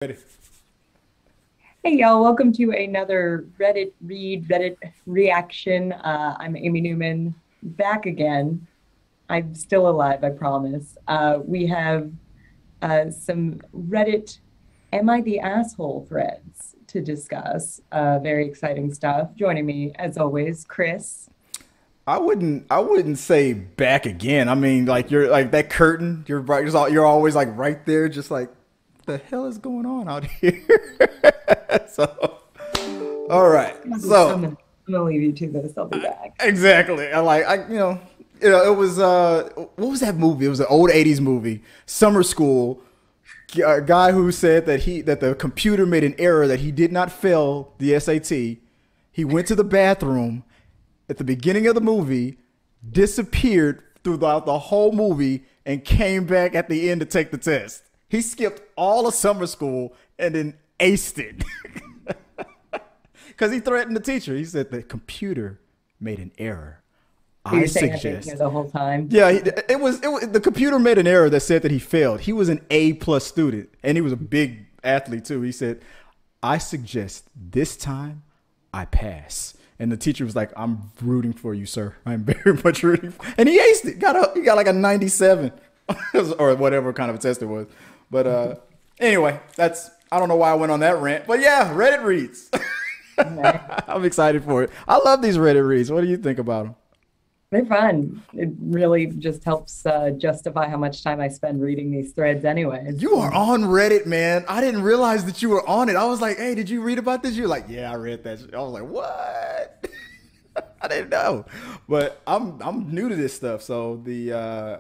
Hey y'all, welcome to another Reddit reaction. I'm Amy Newman, back again. I'm still alive, I promise. We have some Reddit Am I the Asshole threads to discuss. Very exciting stuff. Joining me, as always, Chris. I wouldn't say back again. I mean, like you're like that curtain. You're always like right there, just like the hell is going on out here. So, all right. So I'm gonna leave you to this. I'll be back. exactly. It was what was that movie? It was an old '80s movie, Summer School. A guy who said that the computer made an error that he did not fail the SAT. He went to the bathroom at the beginning of the movie, disappeared throughout the whole movie, and came back at the end to take the test. He skipped all of summer school and then aced it because he threatened the teacher. He said the computer made an error. So I you're saying I've been here suggest. the whole time? Yeah, it was the computer made an error that said that he failed. He was an A plus student and he was a big athlete too. He said, "I suggest this time I pass." And the teacher was like, "I'm rooting for you, sir. I'm very much rooting." And he aced it. He got like a 97 or whatever kind of a test it was. But anyway, I don't know why I went on that rant. But yeah, Reddit reads. I'm excited for it. I love these Reddit reads. What do you think about them? They're fun. It really just helps justify how much time I spend reading these threads anyways. You are on Reddit, man. I didn't realize that you were on it. I was like, "Hey, did you read about this?" You're like, "Yeah, I read that." I was like, "What?" I didn't know. But I'm new to this stuff. So the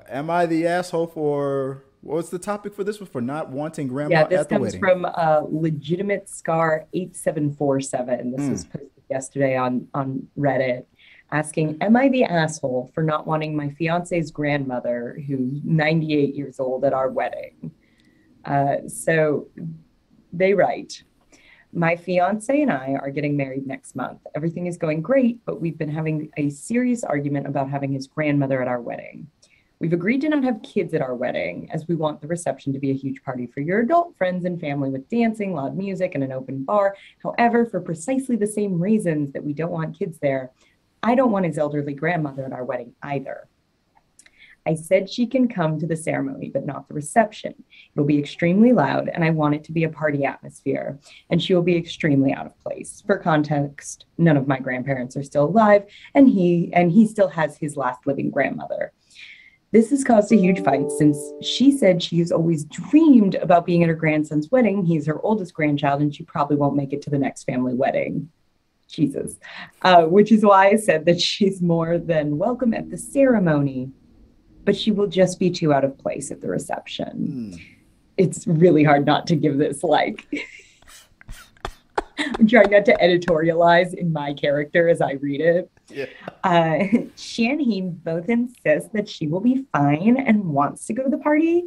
am I the asshole for what's the topic for this one? For not wanting Yeah, grandma this at the comes wedding. from Legitimate Scar 8747. This was posted yesterday on Reddit asking, am I the asshole for not wanting my fiance's grandmother, who's 98 years old, at our wedding? So they write, my fiance and I are getting married next month. Everything is going great, but we've been having a serious argument about having his grandmother at our wedding. We've agreed to not have kids at our wedding as we want the reception to be a huge party for your adult friends and family with dancing, loud music, and an open bar. However, for precisely the same reasons that we don't want kids there, I don't want his elderly grandmother at our wedding either. I said she can come to the ceremony, but not the reception. It'll be extremely loud, and I want it to be a party atmosphere, and she will be extremely out of place. For context, none of my grandparents are still alive, and he still has his last living grandmother. This has caused a huge fight since she said she has always dreamed about being at her grandson's wedding. He's her oldest grandchild, and she probably won't make it to the next family wedding. Jesus. Which is why I said that she's more than welcome at the ceremony, but she will just be too out of place at the reception. It's really hard not to give this like I'm trying not to editorialize in my character as I read it. Yeah. She and he both insist that she will be fine and wants to go to the party,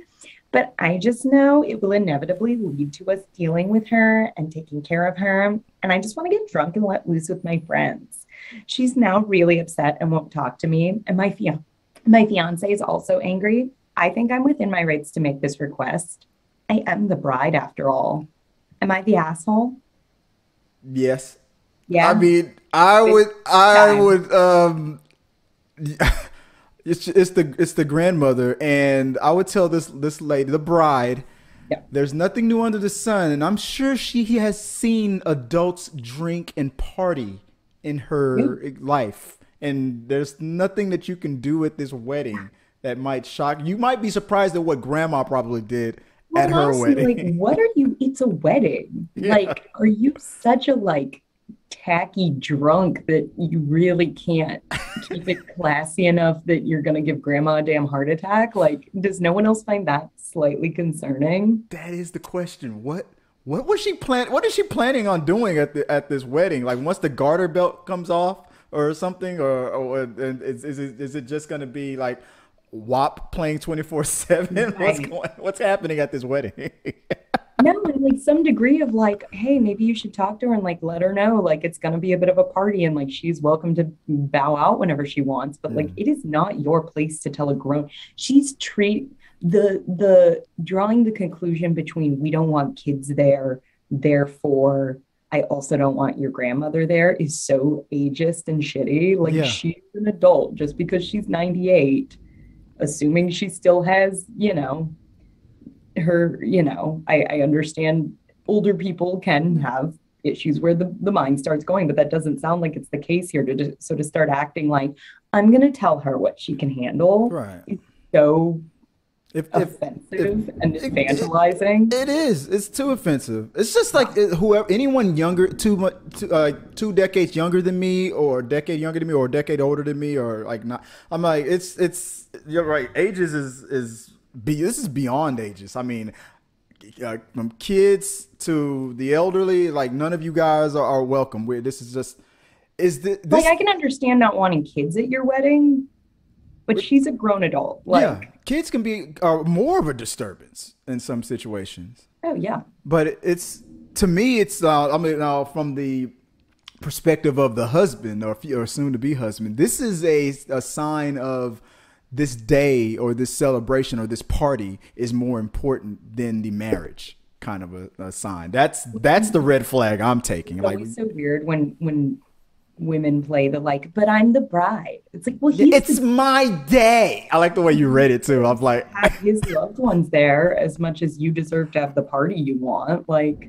but I just know it will inevitably lead to us dealing with her and taking care of her. And I just want to get drunk and let loose with my friends. She's now really upset and won't talk to me. And my fiance is also angry. I think I'm within my rights to make this request. I am the bride after all. Am I the asshole? Yes. I Yeah. mean, Big I time. would it's the grandmother, and I would tell this lady, the bride, Yeah. there's nothing new under the sun, and I'm sure she has seen adults drink and party in Yeah. her life, and there's nothing that you can do at this wedding that might shock you. Might be surprised at what grandma probably did Well, at and her honestly, like, wedding. what are you? It's a wedding. Yeah. Like, are you such a like tacky drunk that you really can't keep it classy enough that you're gonna give grandma a damn heart attack? Like, does no one else find that slightly concerning? That is the question. What is she planning on doing at this wedding? Like once the garter belt comes off or something, or and is it just gonna be like WAP playing 24/7? Right. What's happening at this wedding? No, and like some degree of like, hey, maybe you should talk to her and like let her know like it's gonna be a bit of a party and like she's welcome to bow out whenever she wants. But like Mm. it is not your place to tell a grown she's treat The drawing the conclusion between we don't want kids there, therefore I also don't want your grandmother there is so ageist and shitty. Like Yeah. she's an adult just because she's 98, assuming she still has, her, I understand older people can have issues where the mind starts going, but that doesn't sound like it's the case here. So to start acting like I'm going to tell her what she can handle Right. is so If offensive and it, infantilizing. it is, it's too offensive. It's just like whoever, anyone younger, 2 decades younger than me, or a decade younger than me, or a decade older than me, or like not. I'm like, it's. You're right. Ages this is beyond ages. I mean, from kids to the elderly, like none of you guys are welcome. This is just Like this. I can understand not wanting kids at your wedding, but she's a grown adult. Yeah, Like, kids can be more of a disturbance in some situations. oh yeah. But it's, to me, it's I mean, from the perspective of the husband, or soon to be husband, this is a sign of this day, or this celebration, or this party is more important than the marriage, kind of a sign. That's the red flag I'm taking. It's Like, always so weird when women play the like, but I'm the bride. It's like, well, it's my day. I like the way you read it too. I'm like, have his loved ones there as much as you deserve to have the party you want. Like,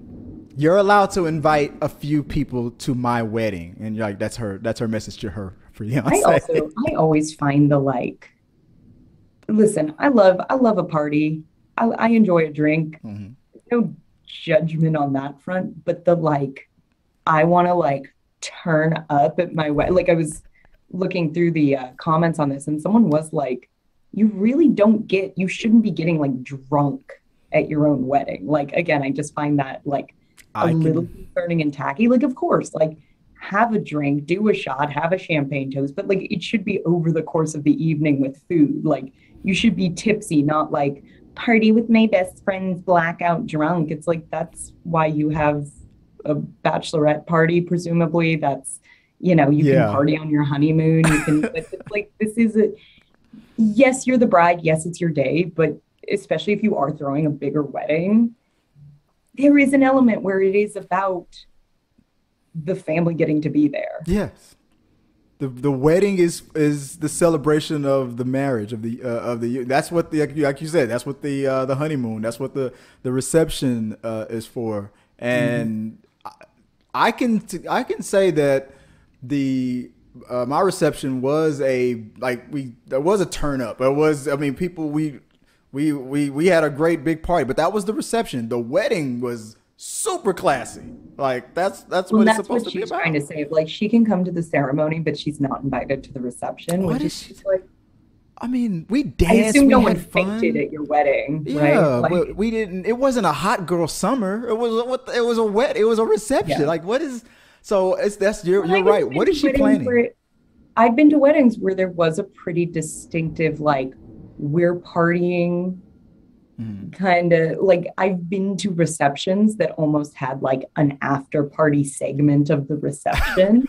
you're allowed to invite a few people to my wedding, and you're like, that's her message to her fiance. I always find the like, listen, I love a party. I enjoy a drink. Mhm. No judgment on that front, but the like, I want to like turn up at my wedding. Like I was looking through the comments on this, and someone was like, "You really don't get. You shouldn't be getting like drunk at your own wedding." Like again, I just find that like a I little can. concerning and tacky. Like, of course, like have a drink, do a shot, have a champagne toast, but like it should be over the course of the evening with food. Like you should be tipsy, not like party with my best friends, blackout drunk. It's like that's why you have a bachelorette party, presumably. That's, you can Yeah. party on your honeymoon. You can, but it's like, this is a, yes, you're the bride. Yes, it's your day. But especially if you are throwing a bigger wedding, there is an element where it is about the family getting to be there. Yes. The wedding is the celebration of the marriage, of the that's what the, like you said, that's what the honeymoon, that's what the reception is for. Mhm. And I can say that the my reception was there was a turn up. It was, I mean, people, we had a great big party, but that was the reception. The wedding was super classy. Like that's Well, what it's that's supposed what to be she's trying about. to say. Like, she can come to the ceremony, but she's not invited to the reception, What which is is she? just like, I mean, we I danced, assume no we one had fainted fun. at your wedding, right? Yeah, but Like, we didn't. It wasn't a hot girl summer. It was a wet. It was a reception. yeah. Like, what is? So it's that's Well, you're right. What is she planning? I've been to weddings where there was a pretty distinctive, like, we're partying Mhm. kind of like I've been to receptions that almost had like an after party segment of the reception.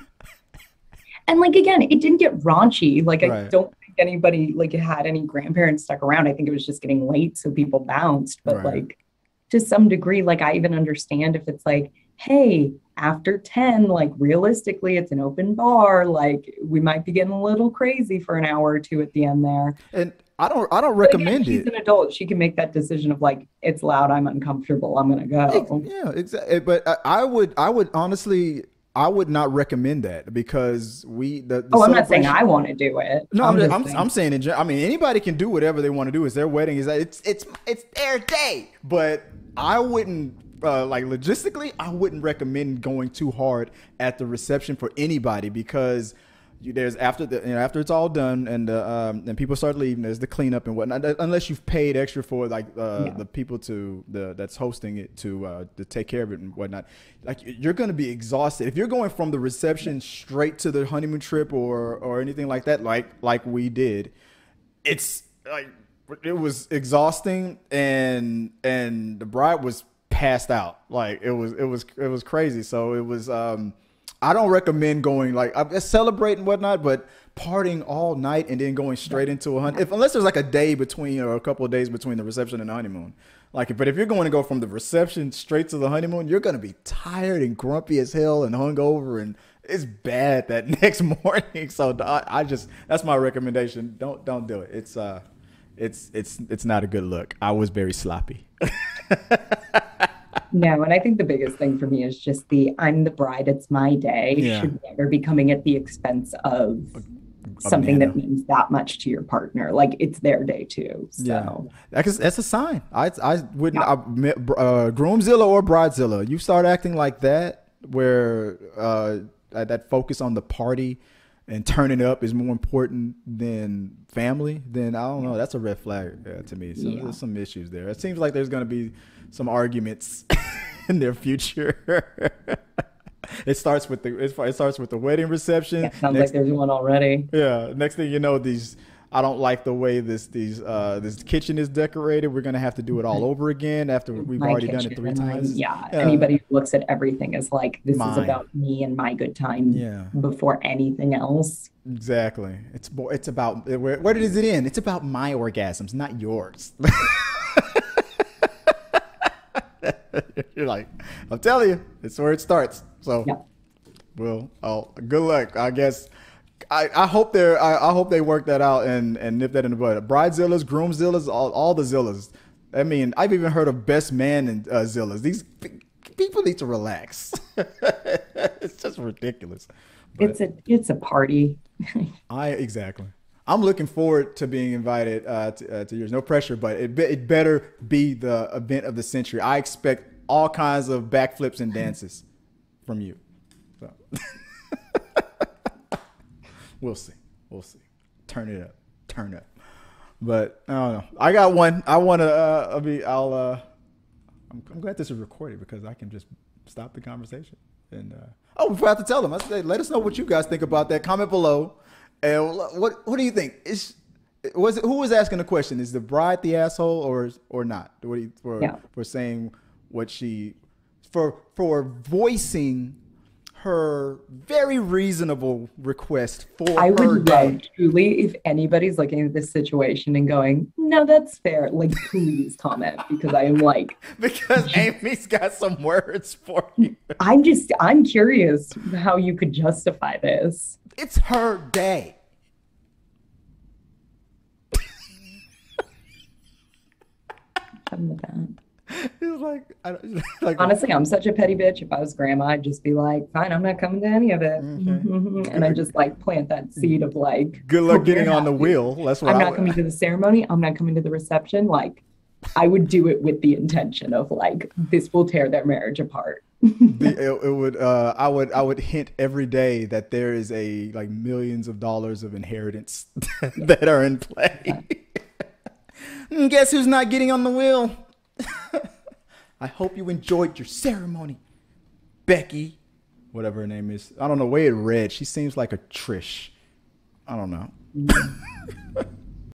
And like again, it didn't get raunchy. Like I Right, don't think anybody like had any grandparents stuck around. I think it was just getting late, so people bounced. But right. like to some degree, like I even understand if it's like, hey, after 10, like realistically, it's an open bar. Like we might be getting a little crazy for an hour or two at the end there. And I don't But again, recommend she's it. an adult. She can make that decision of like, it's loud, I'm uncomfortable, I'm gonna go. Yeah, exactly. But I would honestly, I would not recommend that, because the Oh, I'm not saying celebration. I want to do it. No, I'm just I'm saying, saying I mean, anybody can do whatever they want to do. It's their wedding. Is that it's their day. But I wouldn't, like, logistically, I wouldn't recommend going too hard at the reception for anybody, because there's, after after it's all done, and people start leaving, there's the cleanup and whatnot. Unless you've paid extra for, like, yeah. the people that's hosting it to take care of it and whatnot. Like, you're going to be exhausted if you're going from the reception straight to the honeymoon trip, or anything like that. Like we did, it's like, it was exhausting, and the bride was passed out. Like, it was crazy. So it was, I don't recommend going, like, celebrate and whatnot, but partying all night and then going straight into a honeymoon. Unless there's like a day between or a couple of days between the reception and the honeymoon. Like, but if you're going to go from the reception straight to the honeymoon, you're going to be tired and grumpy as hell and hungover, and it's bad that next morning. So that's my recommendation. Don't do it. It's not a good look. I was very sloppy. No, and I think the biggest thing for me is just I'm the bride, it's my day. Yeah. Should never be coming at the expense of something that means that much to your partner. Like, it's their day too. So yeah, that's a sign. I wouldn't Groomzilla or Bridezilla. You start acting like that, where that focus on the party and turning up is more important than family, then I don't know. That's a red flag to me. So there's some issues there. It seems like there's going to be some arguments in their future. It starts with the wedding reception. Yeah, sounds like there's one already. Yeah. Next thing you know, I don't like the way this kitchen is decorated. We're gonna have to do it all over again after we've already done it 3 times. Anybody who looks at everything as like, this is about me and my good time before anything else. Exactly. It's about where does it end? It's about my orgasms, not yours. You're like, I'm telling you, it's where it starts. So, well, good luck. I guess I hope they work that out and nip that in the bud. Bridezillas, Groomzillas, all the Zillas. I mean, I've even heard of best man and Zillas. These people need to relax. It's just ridiculous. But it's a party. Exactly. I'm looking forward to being invited to yours. No pressure, but it better be the event of the century. I expect all kinds of backflips and dances from you. So. We'll see. Turn it up. But I don't know. I got one. I want to. I'm glad this is recorded because I can just stop the conversation. And we forgot to tell them. I said, let us know what you guys think about that. Comment below. And what do you think? Who was asking the question? Is the bride the asshole or not? For saying what for voicing her very reasonable request for I her would day. love, truly, if anybody's looking at this situation and going, no, that's fair, like, please comment, because I am like, because Amy's got some words for you. I'm curious how you could justify this. It's her day. I'm with that. It's like, honestly, I'm such a petty bitch. If I was grandma, I'd just be like, fine, I'm not coming to any of it. Mm-hmm. And I just like plant that seed of like, good luck getting on the wheel. That's what I'm not coming to the ceremony. I'm not coming to the reception. Like, I would do it with the intention of like, this will tear their marriage apart. I would hint every day that there is like millions of dollars of inheritance that are in play. Guess who's not getting on the wheel? I hope you enjoyed your ceremony, Becky, whatever her name is. I don't know, way it read. She seems like a Trish. I don't know.